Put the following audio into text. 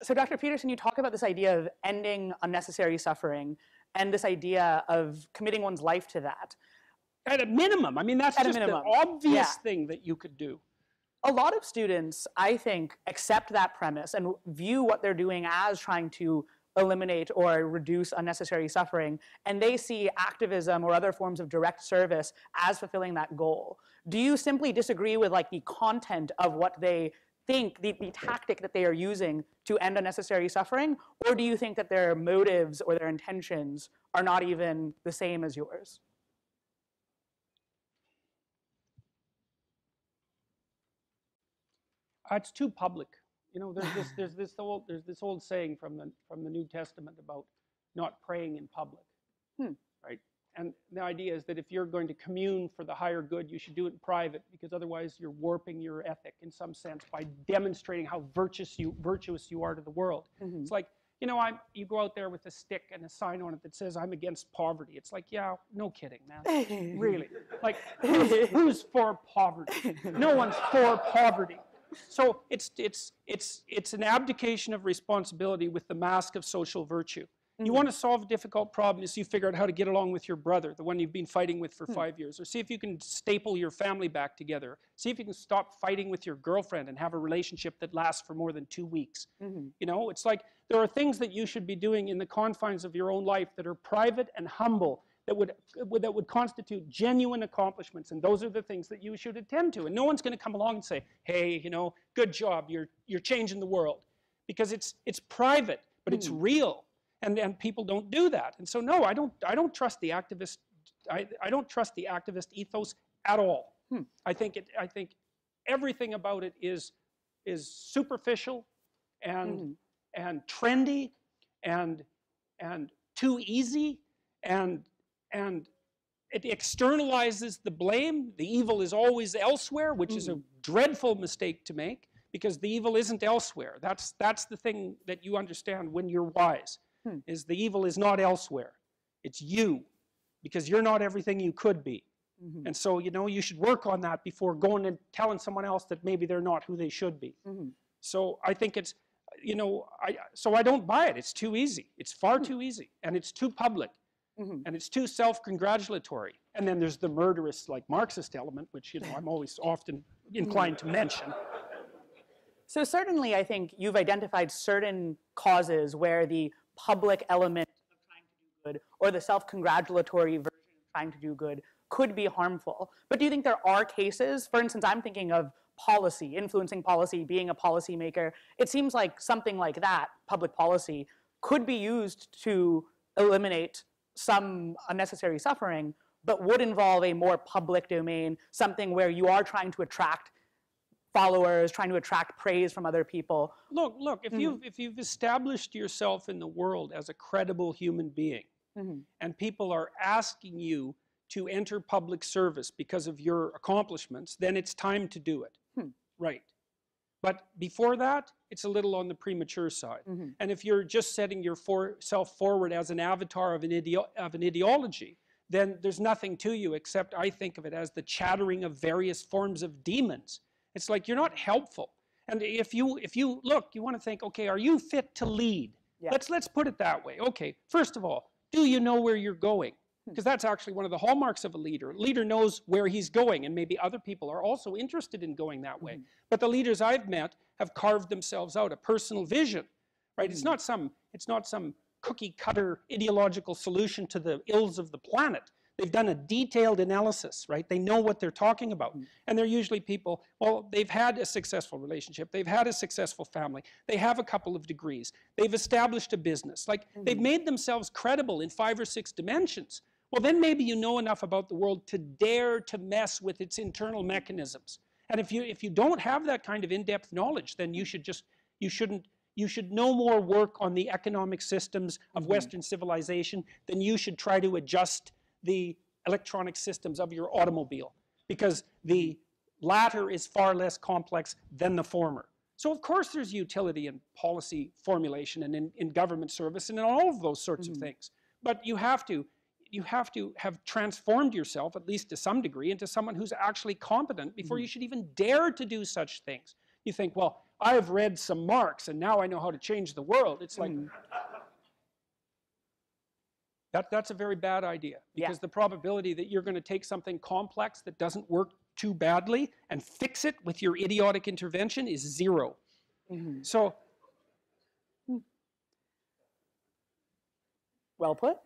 So Dr. Peterson, you talk about this idea of ending unnecessary suffering and this idea of committing one's life to that. At a minimum. I mean, that's just the obvious thing that you could do. A lot of students, I think, accept that premise and view what they're doing as trying to eliminate or reduce unnecessary suffering, and they see activism or other forms of direct service as fulfilling that goal. Do you simply disagree with like the content of what they think, the tactic that they are using to end unnecessary suffering, or do you think that their motives or their intentions are not even the same as yours? It's too public. You know, there's this old saying from the New Testament about not praying in public, right? And the idea is that if you're going to commune for the higher good, you should do it in private, because otherwise you're warping your ethic in some sense by demonstrating how virtuous you are to the world. It's like, you know, you go out there with a stick and a sign on it that says, "I'm against poverty." It's like, yeah, no kidding, man. Really. Like, who's for poverty? No one's for poverty. So it's an abdication of responsibility with the mask of social virtue. You want to solve a difficult problem, is you figure out how to get along with your brother, the one you've been fighting with for 5 years, or see if you can staple your family back together. See if you can stop fighting with your girlfriend and have a relationship that lasts for more than 2 weeks. You know, it's like there are things that you should be doing in the confines of your own life that are private and humble, that would constitute genuine accomplishments, and those are the things that you should attend to. And no one's going to come along and say, "Hey, you know, good job, you're changing the world," because it's private, but it's real, and people don't do that. And so no, I don't trust the activist. I don't trust the activist ethos at all. I think everything about it is superficial and trendy and too easy, and it externalizes the blame. The evil is always elsewhere, which is a dreadful mistake to make, because the evil isn't elsewhere. That's the thing that you understand when you're wise, is the evil is not elsewhere. It's you, because you're not everything you could be. And so, you know, you should work on that before going and telling someone else that maybe they're not who they should be. So I think it's, you know, so I don't buy it. It's too easy. It's far too easy, and it's too public. And it's too self-congratulatory. And then there's the murderous, like, Marxist element, which, you know, I'm always often inclined to mention. So certainly, I think you've identified certain causes where the public element of trying to do good, or the self-congratulatory version of trying to do good, could be harmful. But do you think there are cases, for instance, I'm thinking of policy, influencing policy, being a policymaker. It seems like something like that, public policy, could be used to eliminate some unnecessary suffering, but would involve a more public domain, something where you are trying to attract followers, trying to attract praise from other people. Look, if you've established yourself in the world as a credible human being, and people are asking you to enter public service because of your accomplishments, then it's time to do it. Right. But before that, it's a little on the premature side. And if you're just setting yourself forward as an avatar of an ideology, then there's nothing to you except, I think of it as the chattering of various forms of demons. It's like you're not helpful. And if you look, you want to think, okay, are you fit to lead? Let's put it that way. Okay, first of all, do you know where you're going? Because that's actually one of the hallmarks of a leader. A leader knows where he's going, and maybe other people are also interested in going that way. But the leaders I've met have carved themselves out a personal vision, right? It's not some cookie-cutter ideological solution to the ills of the planet. They've done a detailed analysis, right? They know what they're talking about. And they're usually people, well, they've had a successful relationship. They've had a successful family. They have a couple of degrees. They've established a business. Like, they've made themselves credible in 5 or 6 dimensions. Well, then maybe you know enough about the world to dare to mess with its internal mechanisms. And if you don't have that kind of in-depth knowledge, then you should no more work on the economic systems of Western civilization than you should try to adjust the electronic systems of your automobile, because the latter is far less complex than the former. So of course there's utility in policy formulation and in government service and in all of those sorts of things. But you have to have transformed yourself, at least to some degree, into someone who's actually competent before you should even dare to do such things. You think, well, I've read some Marx and now I know how to change the world. It's like, that's a very bad idea, because the probability that you're going to take something complex that doesn't work too badly and fix it with your idiotic intervention is 0. So, well put.